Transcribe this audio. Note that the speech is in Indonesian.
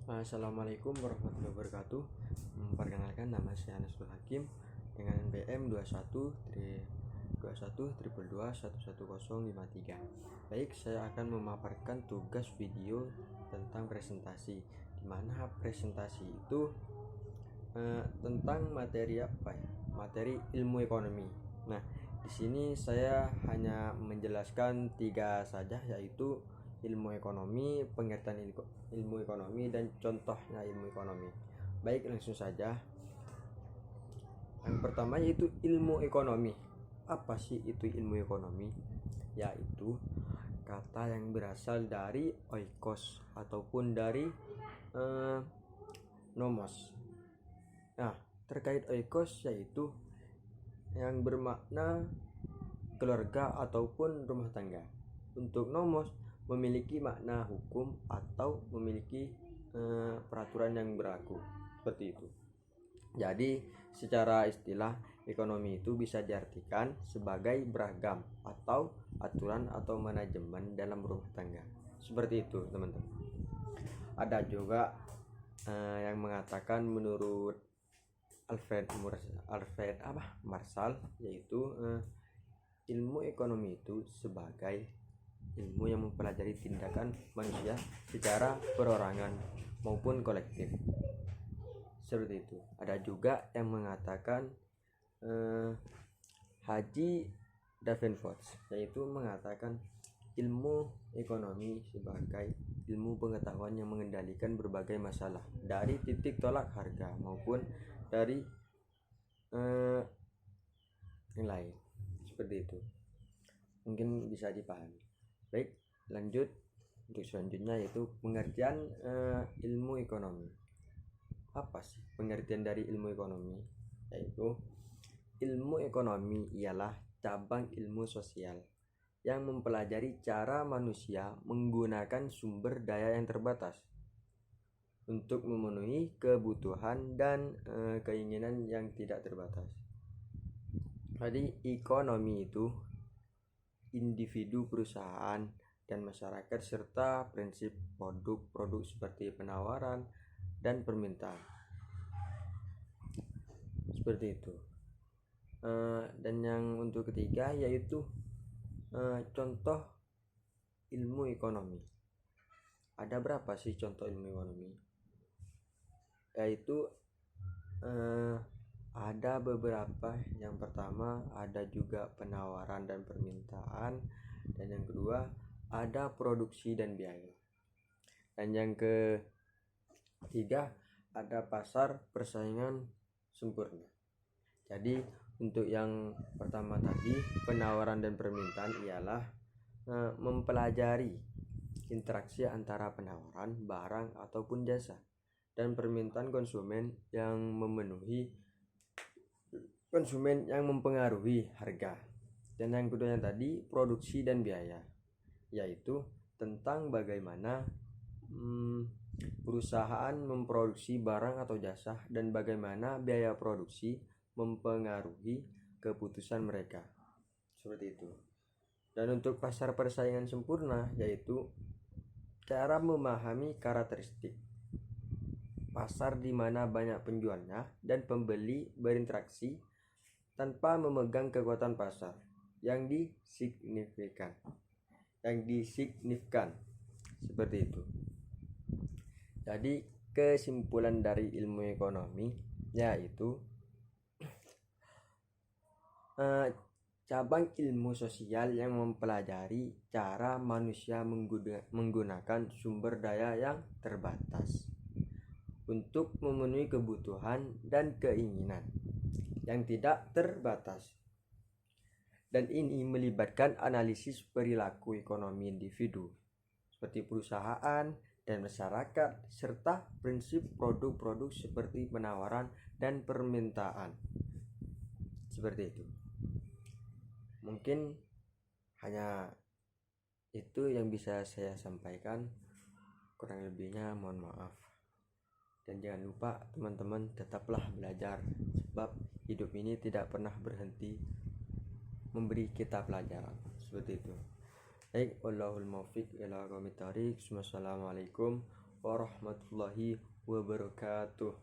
Assalamualaikum warahmatullahi wabarakatuh. Perkenalkan, nama saya Nasrul Hakim dengan NPM 21 Baik, saya akan memaparkan tugas video tentang presentasi. Di mana presentasi itu tentang materi apa ya? Materi ilmu ekonomi. Nah, di sini saya hanya menjelaskan 3 saja, yaitu ilmu ekonomi, pengertian ilmu ekonomi, dan contohnya ilmu ekonomi. Baik, langsung saja. Yang pertama yaitu ilmu ekonomi. Apa sih itu ilmu ekonomi? Yaitu kata yang berasal dari oikos ataupun dari nomos. Nah, terkait oikos yaitu yang bermakna keluarga ataupun rumah tangga. Untuk nomos memiliki makna hukum atau memiliki peraturan yang berlaku, seperti itu. Jadi secara istilah ekonomi itu bisa diartikan sebagai beragam atau aturan atau manajemen dalam rumah tangga, seperti itu teman-teman. Ada juga yang mengatakan menurut Alfred Marshall, yaitu ilmu ekonomi itu sebagai ilmu yang mempelajari tindakan manusia secara perorangan maupun kolektif, seperti itu. Ada juga yang mengatakan Haji Davenport, yaitu mengatakan ilmu ekonomi sebagai ilmu pengetahuan yang mengendalikan berbagai masalah dari titik tolak harga maupun dari yang lain, seperti itu. Mungkin bisa dipahami. Baik, lanjut untuk selanjutnya yaitu pengertian ilmu ekonomi. Apa sih pengertian dari ilmu ekonomi? Yaitu ilmu ekonomi ialah cabang ilmu sosial yang mempelajari cara manusia menggunakan sumber daya yang terbatas untuk memenuhi kebutuhan dan keinginan yang tidak terbatas. Jadi ekonomi itu individu, perusahaan, dan masyarakat serta prinsip produk-produk seperti penawaran dan permintaan, seperti itu. Dan yang untuk ketiga yaitu contoh ilmu ekonomi. Ada berapa sih contoh ilmu ekonomi? Yaitu ada beberapa. Yang pertama ada juga penawaran dan permintaan, dan yang kedua ada produksi dan biaya, dan yang ketiga ada pasar persaingan sempurna. Jadi untuk yang pertama tadi, penawaran dan permintaan ialah mempelajari interaksi antara penawaran barang ataupun jasa dan permintaan konsumen yang mempengaruhi harga. Dan yang kedua yang tadi, produksi dan biaya, yaitu tentang bagaimana perusahaan memproduksi barang atau jasa dan bagaimana biaya produksi mempengaruhi keputusan mereka, seperti itu. Dan untuk pasar persaingan sempurna yaitu cara memahami karakteristik pasar di mana banyak penjualnya dan pembeli berinteraksi tanpa memegang kekuatan pasar yang disignifikan, seperti itu. Jadi kesimpulan dari ilmu ekonomi yaitu cabang ilmu sosial yang mempelajari cara manusia menggunakan sumber daya yang terbatas untuk memenuhi kebutuhan dan keinginan yang tidak terbatas. Dan ini melibatkan analisis perilaku ekonomi individu seperti perusahaan dan masyarakat serta prinsip produk-produk seperti penawaran dan permintaan, seperti itu. Mungkin hanya itu yang bisa saya sampaikan, kurang lebihnya mohon maaf. Dan jangan lupa teman-teman tetaplah belajar, sebab hidup ini tidak pernah berhenti memberi kita pelajaran, seperti itu. Baik, wallahul muwaffiq ila aqwamit thoriq. Wassalamualaikum warahmatullahi wabarakatuh.